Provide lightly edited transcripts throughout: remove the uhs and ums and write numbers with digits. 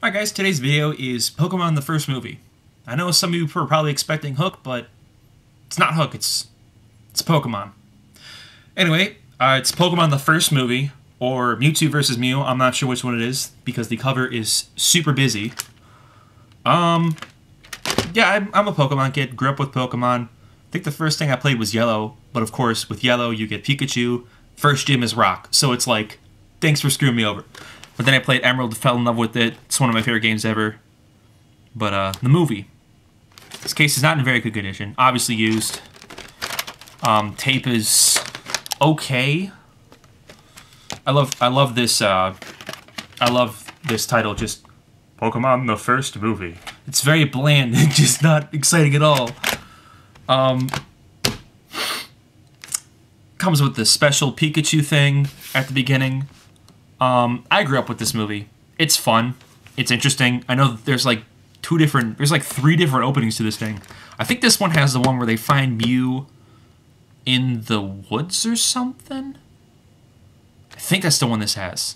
Alright guys, today's video is Pokemon the first movie. I know some of you are probably expecting Hook, but it's not Hook, it's Pokemon. Anyway, it's Pokemon the first movie, or Mewtwo vs. Mew, I'm not sure which one it is, because the cover is super busy. Yeah, I'm a Pokemon kid, grew up with Pokemon. I think the first thing I played was Yellow, but of course, with Yellow, you get Pikachu. First gym is Rock, so it's like, thanks for screwing me over. But then I played Emerald, fell in love with it. It's one of my favorite games ever. But the movie. This case is not in very good condition. Obviously used. Tape is okay. I love this title, just Pokemon the first movie. It's very bland and just not exciting at all. Comes with the special Pikachu thing at the beginning. I grew up with this movie. It's fun. It's interesting. I know that there's like three different openings to this thing. I think this one has the one where they find Mew in the woods or something. I think that's the one this has.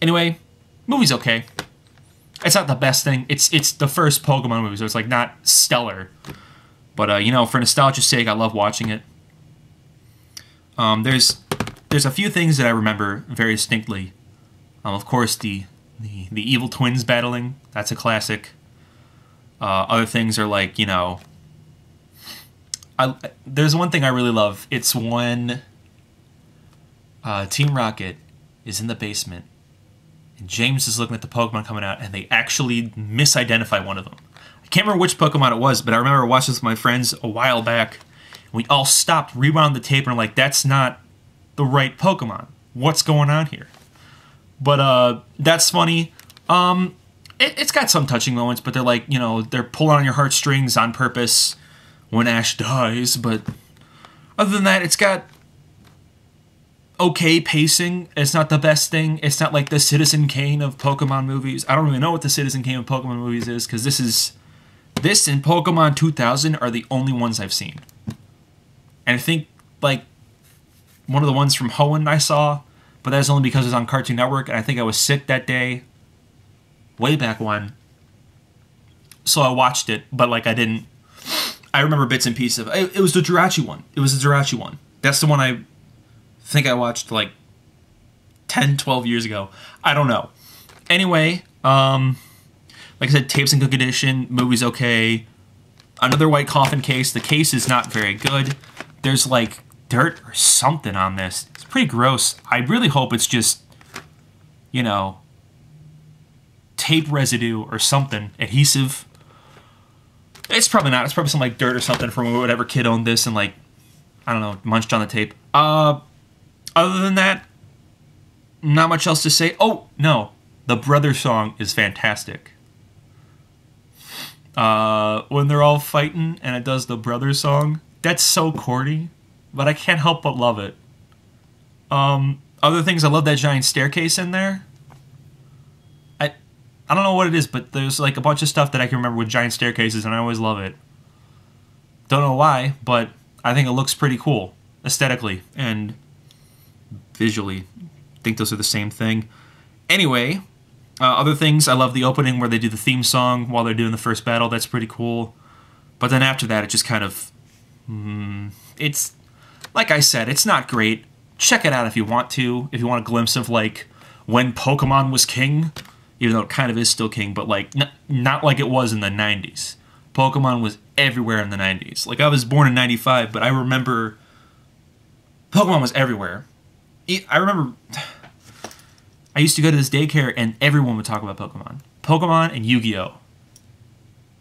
Anyway, movie's okay. It's not the best thing. It's the first Pokemon movie, so it's like not stellar. But you know, for nostalgia's sake, I love watching it. There's a few things that I remember very distinctly. Of course, the evil twins battling. That's a classic. Other things are like, you know... there's one thing I really love. It's when Team Rocket is in the basement, and James is looking at the Pokemon coming out, and they actually misidentify one of them. I can't remember which Pokemon it was, but I remember watching this with my friends a while back. We all stopped, rewound the tape, and were like, that's not the right Pokemon. What's going on here? But that's funny. It's got some touching moments, but they're like, you know, they're pulling on your heartstrings on purpose when Ash dies. But other than that, it's got okay pacing. It's not the best thing. It's not like the Citizen Kane of Pokemon movies. I don't really know what the Citizen Kane of Pokemon movies is, because this and Pokemon 2000 are the only ones I've seen. And I think, like, one of the ones from Hoenn I saw, but that's only because it was on Cartoon Network, and I think I was sick that day, way back when. So I watched it, but like I remember bits and pieces of it. It was the Jirachi one. It was the Jirachi one. That's the one I think I watched like 10, 12 years ago. I don't know. Anyway, like I said, tape's in good condition, movie's okay. Another white coffin case. The case is not very good. There's like dirt or something on this. It's pretty gross. I really hope it's just, you know, tape residue or something. Adhesive. It's probably not. It's probably some like dirt or something from whatever kid owned this and like, I don't know, munched on the tape. Other than that, not much else to say. Oh, no. The brother song is fantastic. When they're all fighting and it does the brother song, that's so corny, but I can't help but love it. Other things, I love that giant staircase in there. I don't know what it is, but there's like a bunch of stuff that I can remember with giant staircases, and I always love it. Don't know why, but I think it looks pretty cool, aesthetically and visually. I think those are the same thing. Anyway, other things, I love the opening where they do the theme song while they're doing the first battle. That's pretty cool. But then after that, it just kind of... it's... Like I said, it's not great. Check it out if you want to. If you want a glimpse of, like, when Pokemon was king. Even though it kind of is still king, but, like, not like it was in the 90s. Pokemon was everywhere in the 90s. Like, I was born in 95, but I remember... Pokemon was everywhere. I remember... I used to go to this daycare, and everyone would talk about Pokemon. Pokemon and Yu-Gi-Oh!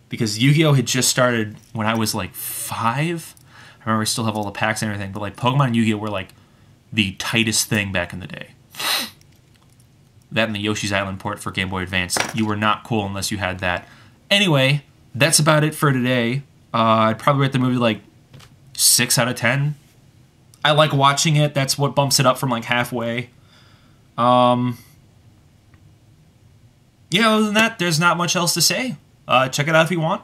Because Yu-Gi-Oh! Had just started when I was, like, 5. I remember I still have all the packs and everything, but, like, Pokemon and Yu-Gi-Oh! Were, like, the tightest thing back in the day. That and the Yoshi's Island port for Game Boy Advance. You were not cool unless you had that. Anyway, that's about it for today. I'd probably rate the movie, like, 6 out of 10. I like watching it. That's what bumps it up from, like, halfway. Yeah, other than that, there's not much else to say. Check it out if you want.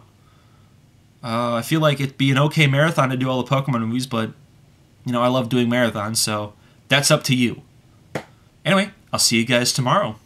I feel like it'd be an okay marathon to do all the Pokemon movies, but, you know, I love doing marathons, so that's up to you. Anyway, I'll see you guys tomorrow.